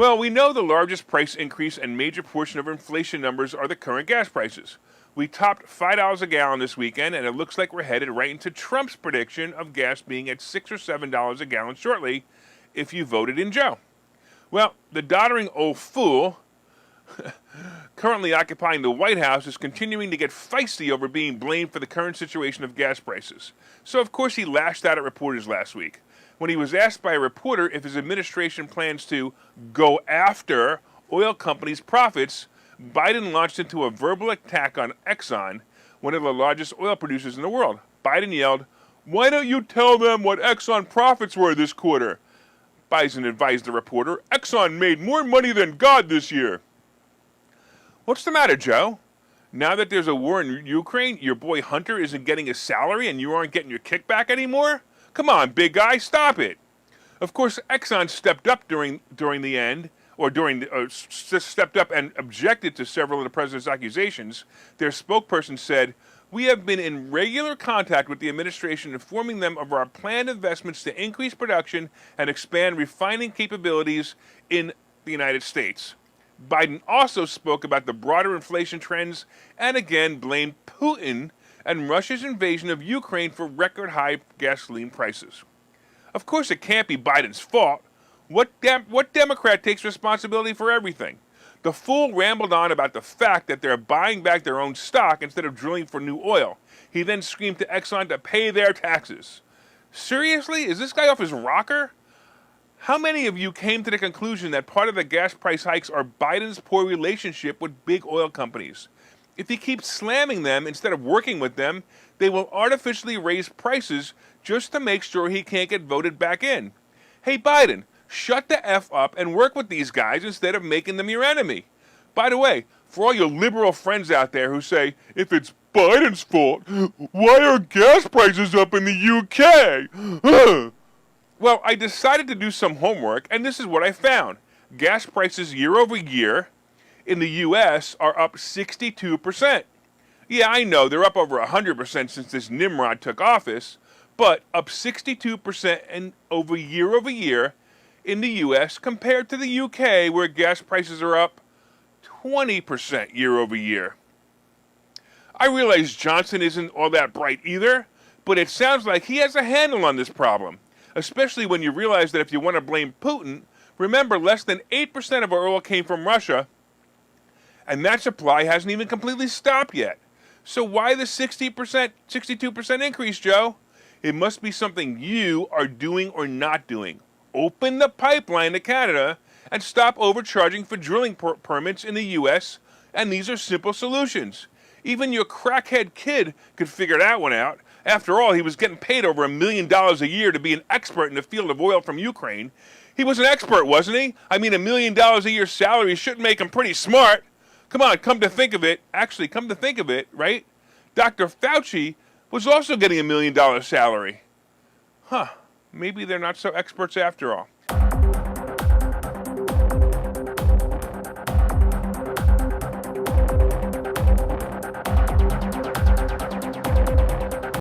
Well, we know the largest price increase and major portion of inflation numbers are the current gas prices. We topped $5 a gallon this weekend, and it looks like we're headed right into Trump's prediction of gas being at $6 or $7 a gallon shortly if you voted in Joe. Well, the doddering old fool currently occupying the White House is continuing to get feisty over being blamed for the current situation of gas prices. So, of course, he lashed out at reporters last week. When he was asked by a reporter if his administration plans to go after oil companies' profits, Biden launched into a verbal attack on Exxon, one of the largest oil producers in the world. Biden yelled, "Why don't you tell them what Exxon profits were this quarter?" Biden advised the reporter, "Exxon made more money than God this year." What's the matter, Joe? Now that there's a war in Ukraine, your boy Hunter isn't getting his salary and you aren't getting your kickback anymore? Come on, big guy, stop it. Of course, Exxon stepped up stepped up and objected to several of the president's accusations. Their spokesperson said, "We have been in regular contact with the administration, informing them of our planned investments to increase production and expand refining capabilities in the United States." Biden also spoke about the broader inflation trends and again blamed Putin and Russia's invasion of Ukraine for record high gasoline prices. Of course, it can't be Biden's fault. What Democrat takes responsibility for everything? The fool rambled on about the fact that they're buying back their own stock instead of drilling for new oil. He then screamed to Exxon to pay their taxes. Seriously? Is this guy off his rocker? How many of you came to the conclusion that part of the gas price hikes are Biden's poor relationship with big oil companies? If he keeps slamming them instead of working with them, they will artificially raise prices just to make sure he can't get voted back in. Hey, Biden, shut the F up and work with these guys instead of making them your enemy. By the way, for all your liberal friends out there who say, if it's Biden's fault, why are gas prices up in the UK? Well, I decided to do some homework, and this is what I found. Gas prices year over year in the U.S. are up 62%. Yeah, I know, they're up over 100% since this Nimrod took office, but up 62% and over year in the U.S. compared to the U.K., where gas prices are up 20% year over year. I realize Johnson isn't all that bright either, but it sounds like he has a handle on this problem, especially when you realize that if you want to blame Putin, remember less than 8% of our oil came from Russia, and that supply hasn't even completely stopped yet. So why the 62% increase, Joe? It must be something you are doing or not doing. Open the pipeline to Canada and stop overcharging for drilling permits in the U.S., and these are simple solutions. Even your crackhead kid could figure that one out. After all, he was getting paid over $1 million a year to be an expert in the field of oil from Ukraine. He was an expert, wasn't he? I mean, $1 million a year salary should make him pretty smart. Come on, come to think of it, right? Dr. Fauci was also getting $1 million salary. Maybe they're not so experts after all.